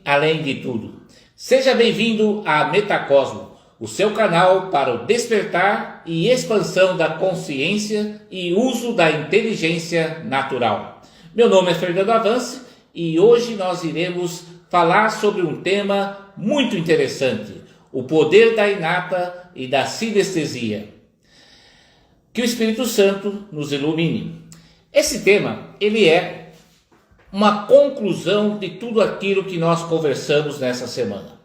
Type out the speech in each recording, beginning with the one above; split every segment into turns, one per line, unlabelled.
Além de tudo. Seja bem-vindo a Metacosmo, o seu canal para o despertar e expansão da consciência e uso da inteligência natural. Meu nome é Fernando Avance e hoje nós iremos falar sobre um tema muito interessante, o poder da inata e da sinestesia. Que o Espírito Santo nos ilumine. Esse tema, ele é uma conclusão de tudo aquilo que nós conversamos nessa semana.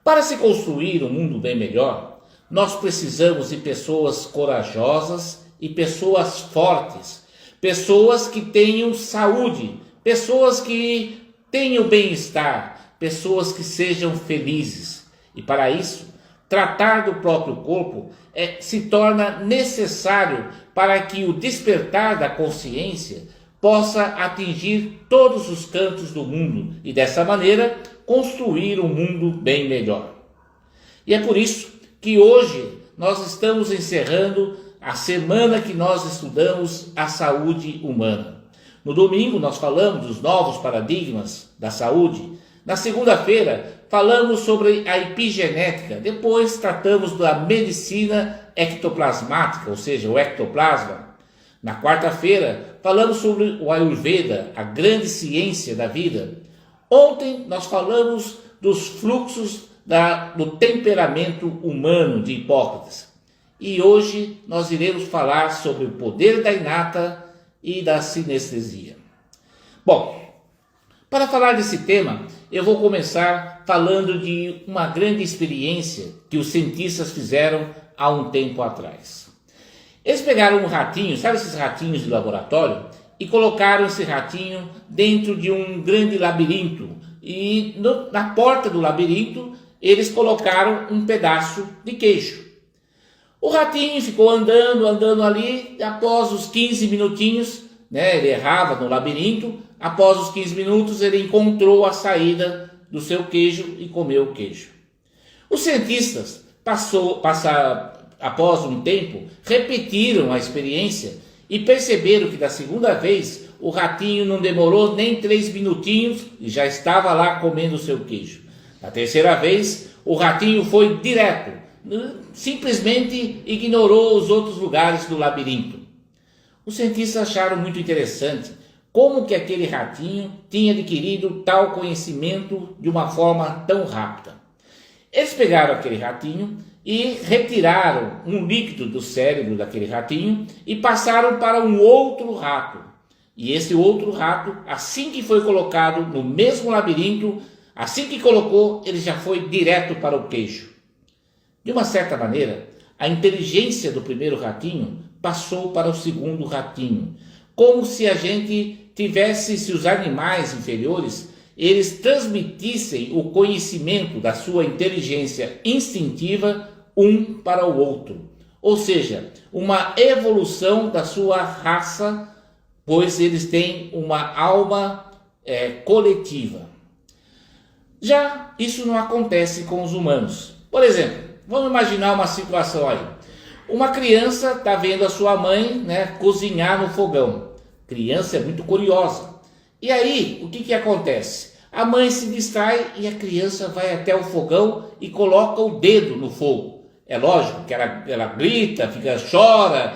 Para se construir um mundo bem melhor, nós precisamos de pessoas corajosas e pessoas fortes, pessoas que tenham saúde, pessoas que tenham bem-estar, pessoas que sejam felizes. E para isso, tratar do próprio corpo se torna necessário para que o despertar da consciência possa atingir todos os cantos do mundo e dessa maneira construir um mundo bem melhor. E é por isso que hoje nós estamos encerrando a semana que nós estudamos a saúde humana. No domingo nós falamos dos novos paradigmas da saúde. Na segunda-feira falamos sobre a epigenética. Depois tratamos da medicina ectoplasmática, ou seja, o ectoplasma. Na quarta-feira falamos sobre o Ayurveda, a grande ciência da vida. Ontem nós falamos dos fluxos do temperamento humano de Hipócrates. E hoje nós iremos falar sobre o poder da inata e da sinestesia. Bom, para falar desse tema, eu vou começar falando de uma grande experiência que os cientistas fizeram há um tempo atrás. Eles pegaram um ratinho, sabe esses ratinhos de laboratório? E colocaram esse ratinho dentro de um grande labirinto. E na porta do labirinto, eles colocaram um pedaço de queijo. O ratinho ficou andando ali, e após os 15 minutinhos, ele errava no labirinto, após os 15 minutos ele encontrou a saída do seu queijo e comeu o queijo. Os cientistas após um tempo, repetiram a experiência e perceberam que da segunda vez o ratinho não demorou nem 3 minutinhos e já estava lá comendo o seu queijo. Na terceira vez, o ratinho foi direto, simplesmente ignorou os outros lugares do labirinto. Os cientistas acharam muito interessante como que aquele ratinho tinha adquirido tal conhecimento de uma forma tão rápida. Eles pegaram aquele ratinho e retiraram um líquido do cérebro daquele ratinho e passaram para um outro rato. E esse outro rato, assim que foi colocado no mesmo labirinto, assim que colocou, ele já foi direto para o queijo. De uma certa maneira, a inteligência do primeiro ratinho passou para o segundo ratinho, como se se os animais inferiores eles transmitissem o conhecimento da sua inteligência instintiva um para o outro. Ou seja, uma evolução da sua raça, pois eles têm uma alma coletiva. Já isso não acontece com os humanos. Por exemplo, vamos imaginar uma situação aí. Uma criança está vendo a sua mãe cozinhar no fogão. A criança é muito curiosa. E aí, o que acontece? A mãe se distrai e a criança vai até o fogão e coloca o dedo no fogo. É lógico que ela grita, chora,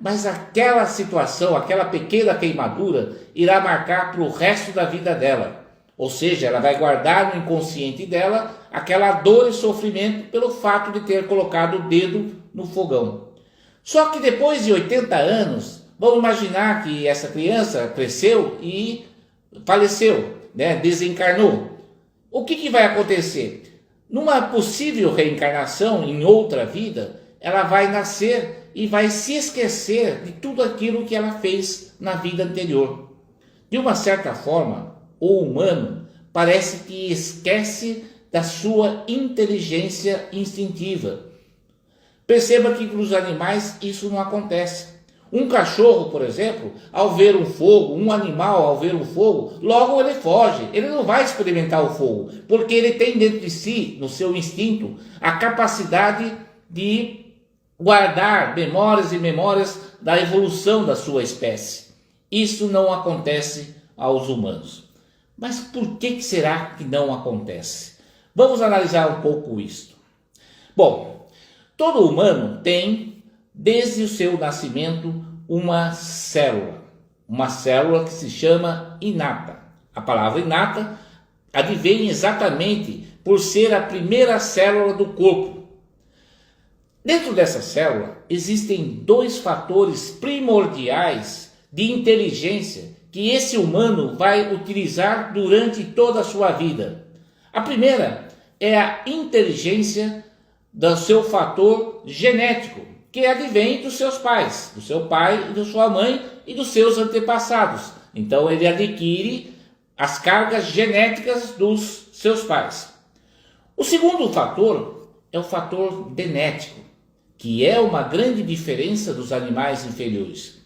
mas aquela situação, aquela pequena queimadura irá marcar para o resto da vida dela. Ou seja, ela vai guardar no inconsciente dela aquela dor e sofrimento pelo fato de ter colocado o dedo no fogão. Só que depois de 80 anos, vamos imaginar que essa criança cresceu e faleceu, desencarnou. O que vai acontecer? Numa possível reencarnação em outra vida, ela vai nascer e vai se esquecer de tudo aquilo que ela fez na vida anterior. De uma certa forma, o humano parece que esquece da sua inteligência instintiva. Perceba que para os animais isso não acontece. Um cachorro, por exemplo, ao ver um fogo, um animal ao ver um fogo, logo ele foge, ele não vai experimentar o fogo, porque ele tem dentro de si, no seu instinto, a capacidade de guardar memórias e memórias da evolução da sua espécie. Isso não acontece aos humanos. Mas por que será que não acontece? Vamos analisar um pouco isto. Bom, todo humano tem, desde o seu nascimento, uma célula que se chama inata. A palavra inata advém exatamente por ser a primeira célula do corpo. Dentro dessa célula existem dois fatores primordiais de inteligência que esse humano vai utilizar durante toda a sua vida. A primeira é a inteligência do seu fator genético, que advém dos seus pais, do seu pai e da sua mãe e dos seus antepassados. Então ele adquire as cargas genéticas dos seus pais. O segundo fator é o fator genético, que é uma grande diferença dos animais inferiores.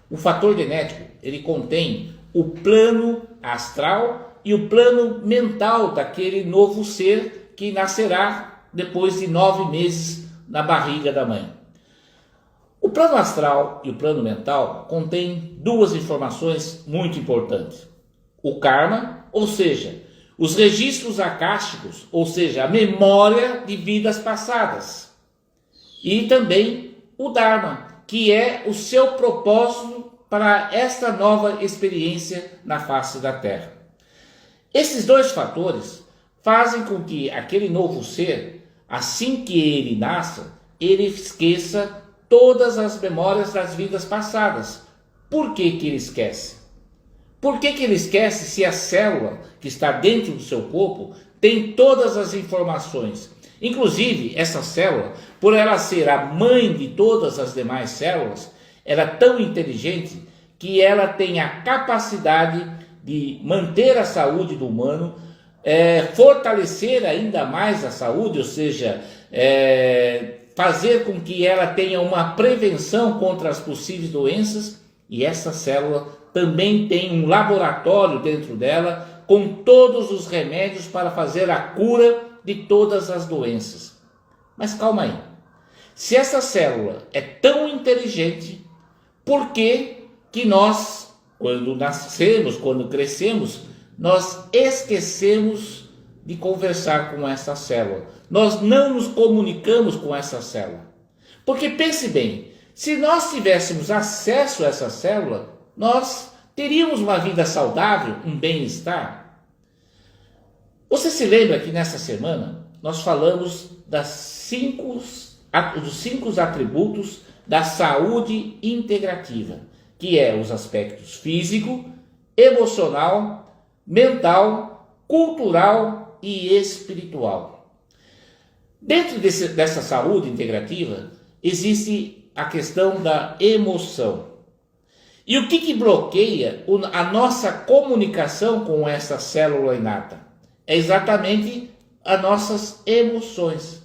O fator genético, ele contém o plano astral e o plano mental daquele novo ser que nascerá depois de 9 meses na barriga da mãe. O plano astral e o plano mental contêm duas informações muito importantes. O karma, ou seja, os registros acásticos, ou seja, a memória de vidas passadas. E também o dharma, que é o seu propósito para esta nova experiência na face da Terra. Esses dois fatores fazem com que aquele novo ser, assim que ele nasça, ele esqueça todas as memórias das vidas passadas. Por que ele esquece? Por que ele esquece se a célula que está dentro do seu corpo tem todas as informações? Inclusive, essa célula, por ela ser a mãe de todas as demais células, ela é tão inteligente que ela tem a capacidade de manter a saúde do humano, fortalecer ainda mais a saúde, ou seja, fazer com que ela tenha uma prevenção contra as possíveis doenças, e essa célula também tem um laboratório dentro dela com todos os remédios para fazer a cura de todas as doenças. Mas calma aí, se essa célula é tão inteligente, por que nós, quando nascemos, quando crescemos, nós esquecemos de conversar com essa célula? Nós não nos comunicamos com essa célula. Porque pense bem, se nós tivéssemos acesso a essa célula, nós teríamos uma vida saudável, um bem-estar. Você se lembra que nessa semana nós falamos dos 5 atributos da saúde integrativa, que é os aspectos físico, emocional, mental, cultural e espiritual. Dentro dessa saúde integrativa existe a questão da emoção. E o que bloqueia a nossa comunicação com essa célula inata? É exatamente as nossas emoções.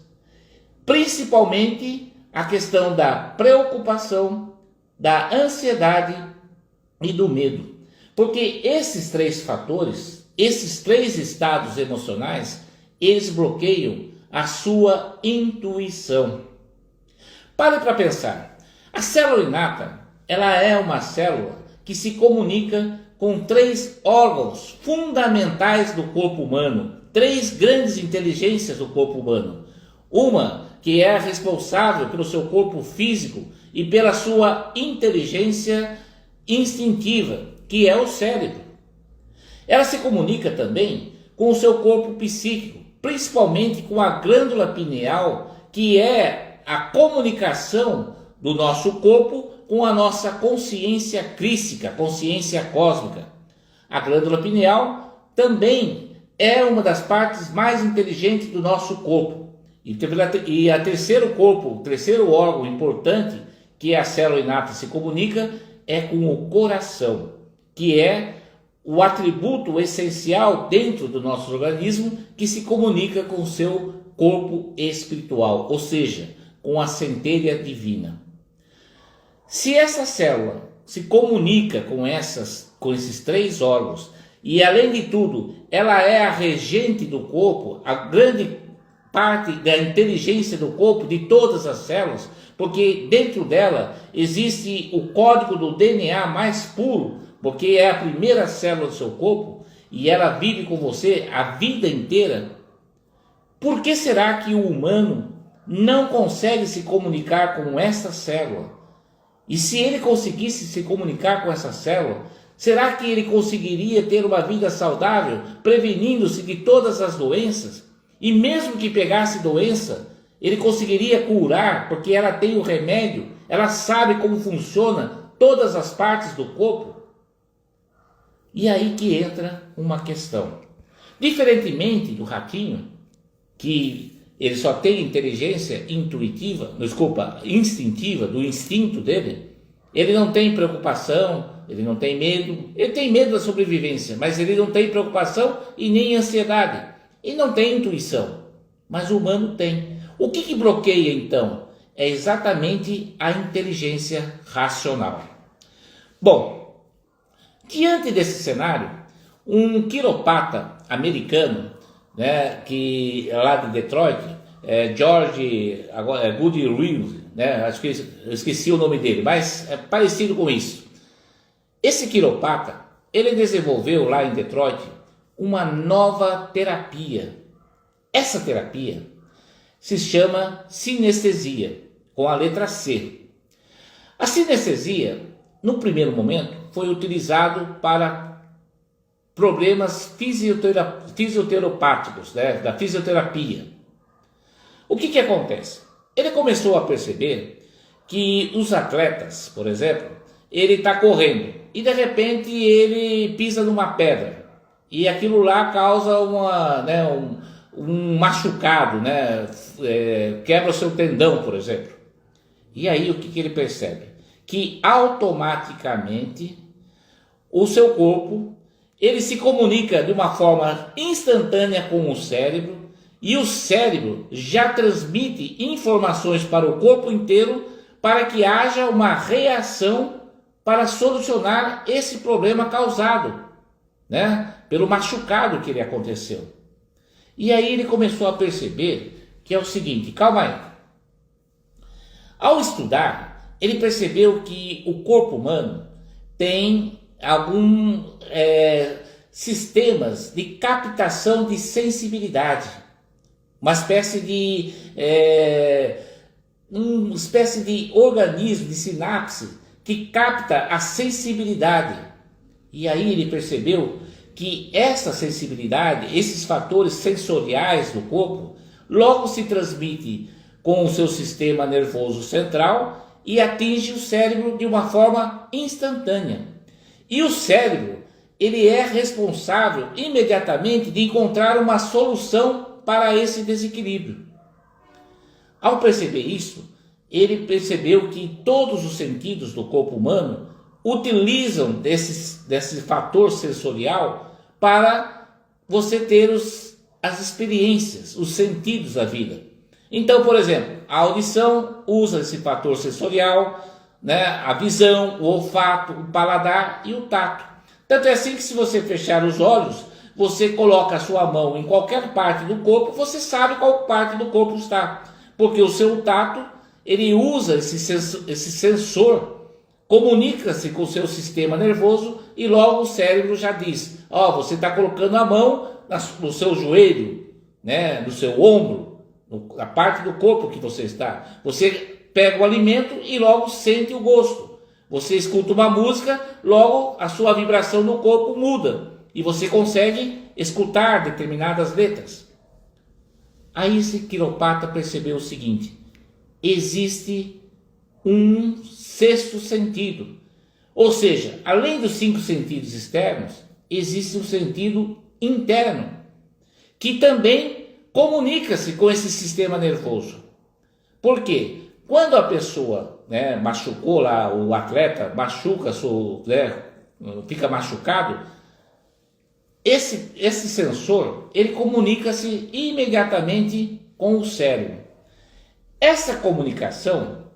Principalmente a questão da preocupação, da ansiedade e do medo. Porque esses 3 fatores, esses 3 estados emocionais, eles bloqueiam a sua intuição. Pare para pensar. A célula inata, ela é uma célula que se comunica com 3 órgãos fundamentais do corpo humano, 3 grandes inteligências do corpo humano. Uma que é responsável pelo seu corpo físico e pela sua inteligência instintiva, que é o cérebro. Ela se comunica também com o seu corpo psíquico, principalmente com a glândula pineal, que é a comunicação do nosso corpo com a nossa consciência crística, consciência cósmica. A glândula pineal também é uma das partes mais inteligentes do nosso corpo. E a terceiro órgão importante que a célula inata se comunica é com o coração, que é o atributo essencial dentro do nosso organismo que se comunica com o seu corpo espiritual, ou seja, com a centelha divina. Se essa célula se comunica com esses 3 órgãos e, além de tudo, ela é a regente do corpo, a grande parte da inteligência do corpo, de todas as células, porque dentro dela existe o código do DNA mais puro, porque é a primeira célula do seu corpo. e ela vive com você a vida inteira, por que será que o humano não consegue se comunicar com essa célula? E se ele conseguisse se comunicar com essa célula, será que ele conseguiria ter uma vida saudável, prevenindo-se de todas as doenças? E mesmo que pegasse doença, ele conseguiria curar, porque ela tem o remédio, ela sabe como funciona todas as partes do corpo? E aí que entra uma questão. Diferentemente do ratinho, que ele só tem inteligência intuitiva, desculpa, instintiva, do instinto dele, ele não tem preocupação, ele não tem medo, ele tem medo da sobrevivência, mas ele não tem preocupação e nem ansiedade, e não tem intuição, mas o humano tem. O que bloqueia então? É exatamente a inteligência racional. Bom, diante desse cenário, um quiropata americano, né, que lá de Detroit, George Goodyear, né, acho que eu esqueci o nome dele, mas é parecido com isso. Esse quiropata, ele desenvolveu lá em Detroit uma nova terapia. Essa terapia se chama sinestesia, com a letra C. A sinestesia, no primeiro momento, foi utilizado para problemas fisioterapêuticos, né, da fisioterapia. O que acontece? Ele começou a perceber que os atletas, por exemplo, ele está correndo e de repente ele pisa numa pedra e aquilo lá causa um machucado, né, quebra o seu tendão, por exemplo. E aí o que ele percebe? Que automaticamente o seu corpo ele se comunica de uma forma instantânea com o cérebro e o cérebro já transmite informações para o corpo inteiro para que haja uma reação para solucionar esse problema causado, né, pelo machucado que ele aconteceu. E aí ele começou a perceber que é o seguinte, calma aí. Ao estudar, ele percebeu que o corpo humano tem alguns sistemas de captação de sensibilidade, uma espécie de organismo, de sinapse, que capta a sensibilidade. E aí ele percebeu que essa sensibilidade, esses fatores sensoriais do corpo, logo se transmite com o seu sistema nervoso central e atinge o cérebro de uma forma instantânea. E o cérebro, ele é responsável imediatamente de encontrar uma solução para esse desequilíbrio. Ao perceber isso, ele percebeu que todos os sentidos do corpo humano utilizam desse fator sensorial para você ter as experiências, os sentidos da vida. Então, por exemplo, a audição usa esse fator sensorial, né, a visão, o olfato, o paladar e o tato. Tanto é assim que se você fechar os olhos, você coloca a sua mão em qualquer parte do corpo, você sabe qual parte do corpo está. Porque o seu tato, ele usa esse sensor, comunica-se com o seu sistema nervoso e logo o cérebro já diz, você está colocando a mão no seu joelho, né, no seu ombro, na parte do corpo que você está. Você pega o alimento e logo sente o gosto. Você escuta uma música, logo a sua vibração no corpo muda e você consegue escutar determinadas letras. Aí esse quiropata percebeu o seguinte: existe um sexto sentido. Ou seja, além dos 5 sentidos externos, existe um sentido interno, que também comunica-se com esse sistema nervoso. Por quê? Quando a pessoa, né, machucou lá, o atleta machuca, fica machucado, esse sensor, ele comunica-se imediatamente com o cérebro. Essa comunicação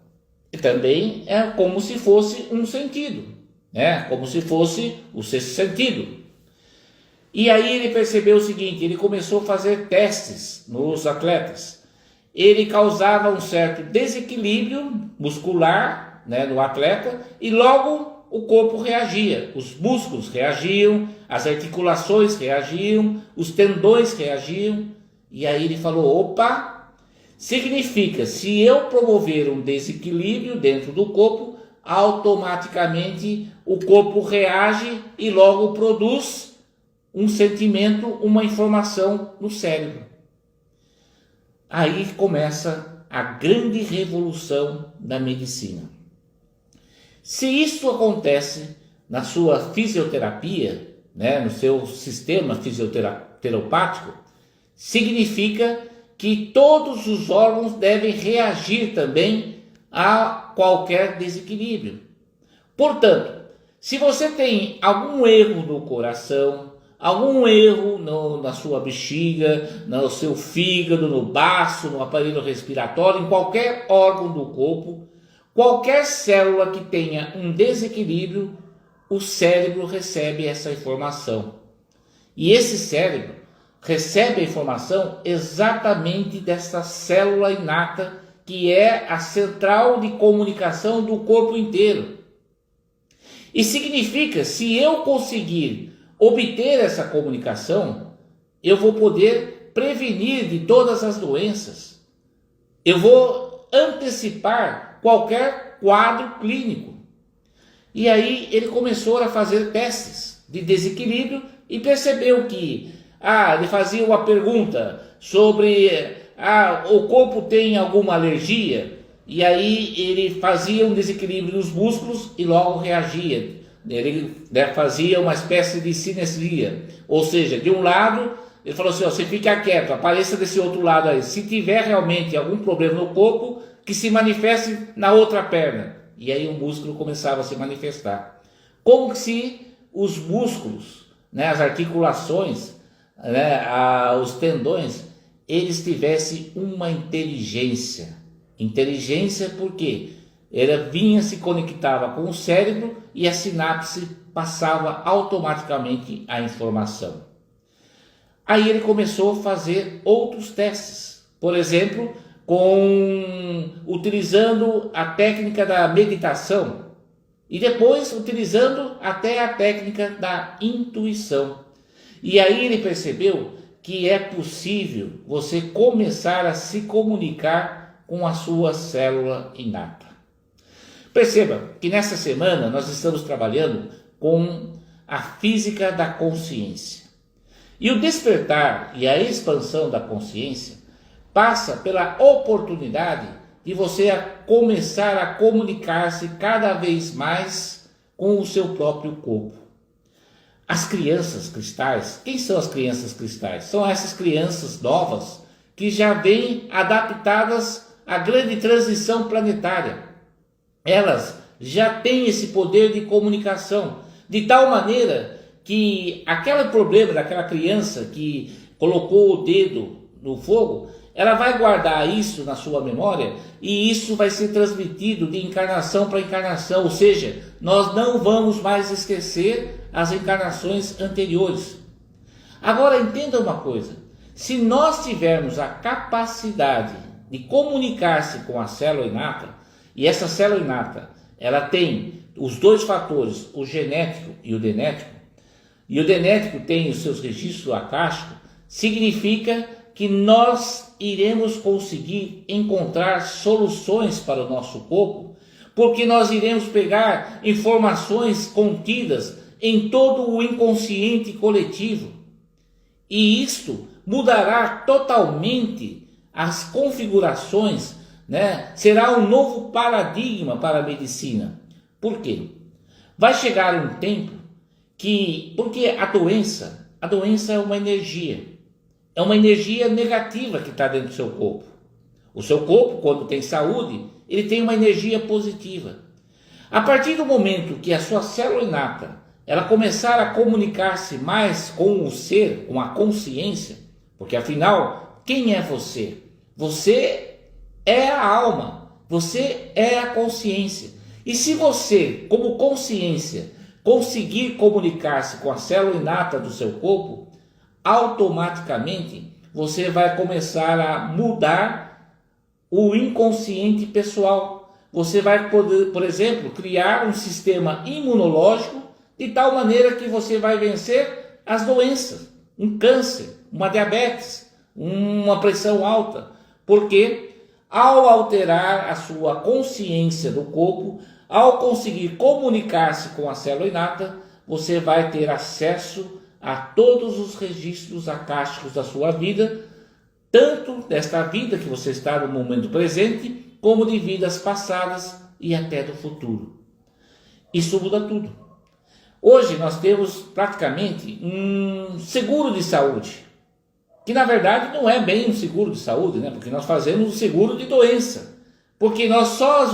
também é como se fosse um sentido, né? Como se fosse o sexto sentido. E aí ele percebeu o seguinte, ele começou a fazer testes nos atletas. Ele causava um certo desequilíbrio muscular, né, no atleta, e logo o corpo reagia, os músculos reagiam, as articulações reagiam, os tendões reagiam. E aí ele falou, opa, significa, se eu promover um desequilíbrio dentro do corpo, automaticamente o corpo reage e logo produz um sentimento, uma informação no cérebro. Aí começa a grande revolução da medicina. Se isso acontece na sua fisioterapia, né, no seu sistema fisioterapêutico, significa que todos os órgãos devem reagir também a qualquer desequilíbrio. Portanto, se você tem algum erro no coração, algum erro na sua bexiga, no seu fígado, no baço, no aparelho respiratório, em qualquer órgão do corpo, qualquer célula que tenha um desequilíbrio, o cérebro recebe essa informação. E esse cérebro recebe a informação exatamente dessa célula inata, que é a central de comunicação do corpo inteiro. E significa, se eu conseguir obter essa comunicação, eu vou poder prevenir de todas as doenças. Eu vou antecipar qualquer quadro clínico. E aí ele começou a fazer testes de desequilíbrio e percebeu que ele fazia uma pergunta sobre o corpo tem alguma alergia, e aí ele fazia um desequilíbrio nos músculos e logo reagia. Ele fazia uma espécie de sinestesia, ou seja, de um lado ele falou assim, você fica quieto, apareça desse outro lado aí, se tiver realmente algum problema no corpo, que se manifeste na outra perna. E aí o músculo começava a se manifestar, como se os músculos, né, as articulações, né, os tendões, eles tivessem uma inteligência. Inteligência porque ela vinha, se conectava com o cérebro e a sinapse passava automaticamente a informação. Aí ele começou a fazer outros testes, por exemplo, utilizando a técnica da meditação e depois utilizando até a técnica da intuição. E aí ele percebeu que é possível você começar a se comunicar com a sua célula inata. Perceba que nessa semana nós estamos trabalhando com a física da consciência. E o despertar e a expansão da consciência passa pela oportunidade de você começar a comunicar-se cada vez mais com o seu próprio corpo. As crianças cristais, quem são as crianças cristais? São essas crianças novas que já vêm adaptadas à grande transição planetária. Elas já têm esse poder de comunicação, de tal maneira que aquele problema daquela criança que colocou o dedo no fogo, ela vai guardar isso na sua memória e isso vai ser transmitido de encarnação para encarnação, ou seja, nós não vamos mais esquecer as encarnações anteriores. Agora entenda uma coisa, se nós tivermos a capacidade de comunicar-se com a célula inata, e essa célula inata, ela tem os dois fatores, o genético e o genético tem os seus registros akáshicos, significa que nós iremos conseguir encontrar soluções para o nosso corpo, porque nós iremos pegar informações contidas em todo o inconsciente coletivo. E isto mudará totalmente as configurações, né? Será um novo paradigma para a medicina. Por quê? Vai chegar um tempo porque a doença é uma energia. É uma energia negativa que está dentro do seu corpo. O seu corpo, quando tem saúde, ele tem uma energia positiva. A partir do momento que a sua célula inata ela começar a comunicar-se mais com o ser, com a consciência, porque afinal, quem é você? Você é a alma, você é a consciência. E se você, como consciência, conseguir comunicar-se com a célula inata do seu corpo, automaticamente você vai começar a mudar o inconsciente pessoal. você vai poder, por exemplo, criar um sistema imunológico de tal maneira que você vai vencer as doenças, um câncer, uma diabetes, uma pressão alta, porque ao alterar a sua consciência do corpo, ao conseguir comunicar-se com a célula inata, você vai ter acesso a todos os registros acásticos da sua vida, tanto desta vida que você está no momento presente, como de vidas passadas e até do futuro. Isso muda tudo. Hoje nós temos praticamente um seguro de saúde, que na verdade não é bem um seguro de saúde, né? Porque nós fazemos um seguro de doença, porque nós só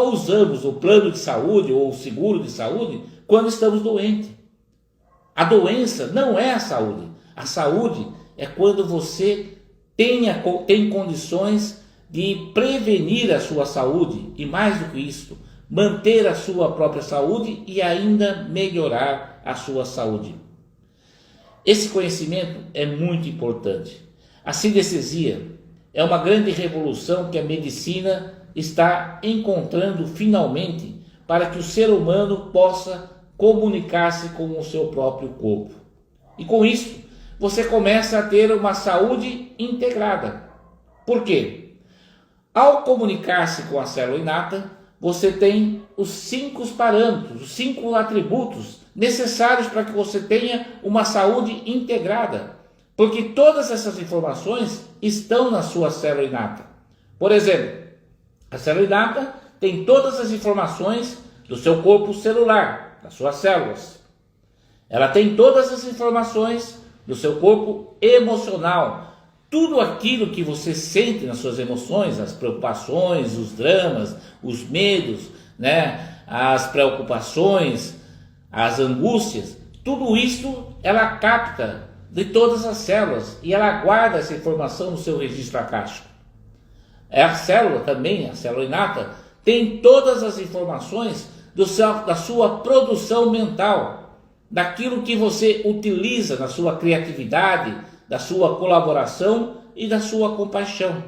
usamos o plano de saúde ou o seguro de saúde quando estamos doentes. A doença não é a saúde. A saúde é quando você tem condições de prevenir a sua saúde e, mais do que isso, manter a sua própria saúde e ainda melhorar a sua saúde. Esse conhecimento é muito importante. A sinestesia é uma grande revolução que a medicina está encontrando finalmente para que o ser humano possa comunicar-se com o seu próprio corpo. E com isso, você começa a ter uma saúde integrada. Por quê? Ao comunicar-se com a célula inata, você tem os 5 parâmetros, os 5 atributos necessários para que você tenha uma saúde integrada. Porque todas essas informações estão na sua célula inata. Por exemplo, a célula inata tem todas as informações do seu corpo celular, das suas células. Ela tem todas as informações do seu corpo emocional. Tudo aquilo que você sente nas suas emoções, as preocupações, os dramas, os medos, né, as preocupações, as angústias, tudo isso ela capta de todas as células e ela guarda essa informação no seu registro acástico. A célula também, a célula inata, tem todas as informações da sua produção mental, daquilo que você utiliza na sua criatividade, da sua colaboração e da sua compaixão.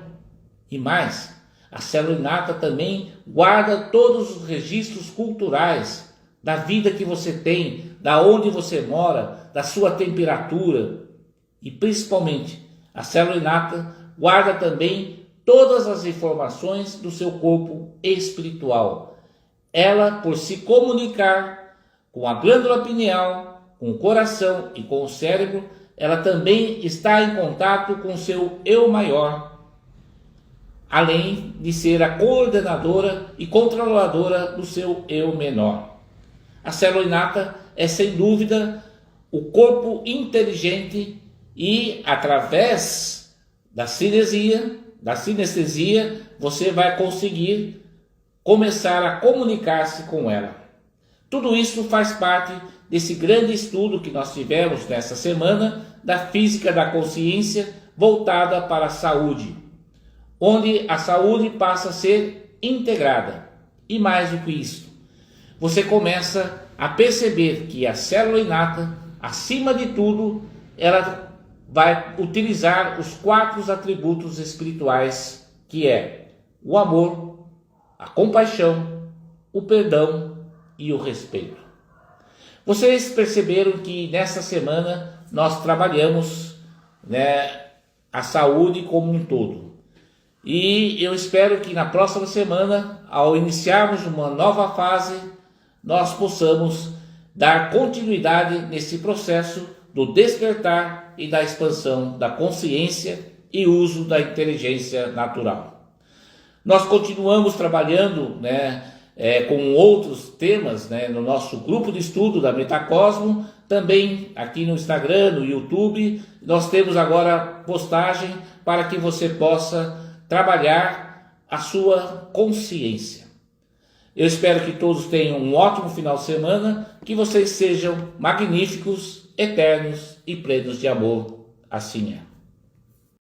E mais, a célula inata também guarda todos os registros culturais da vida que você tem, da onde você mora, da sua temperatura. E principalmente, a célula inata guarda também todas as informações do seu corpo espiritual. Ela, por se comunicar com a glândula pineal, com o coração e com o cérebro, ela também está em contato com o seu eu maior, além de ser a coordenadora e controladora do seu eu menor. A célula inata é, sem dúvida, o corpo inteligente e, através da sinestesia, você vai conseguir começar a comunicar-se com ela. Tudo isso faz parte desse grande estudo que nós tivemos nessa semana da física da consciência voltada para a saúde, onde a saúde passa a ser integrada. E mais do que isso, você começa a perceber que a célula inata, acima de tudo, ela vai utilizar os 4 atributos espirituais, que é o amor, a compaixão, o perdão e o respeito. Vocês perceberam que nessa semana nós trabalhamos, a saúde como um todo. E eu espero que na próxima semana, ao iniciarmos uma nova fase, nós possamos dar continuidade nesse processo do despertar e da expansão da consciência e uso da inteligência natural. Nós continuamos trabalhando, com outros temas, no nosso grupo de estudo da Metacosmo, também aqui no Instagram, no YouTube. Nós temos agora postagem para que você possa trabalhar a sua consciência. Eu espero que todos tenham um ótimo final de semana, que vocês sejam magníficos, eternos e plenos de amor. Assim é.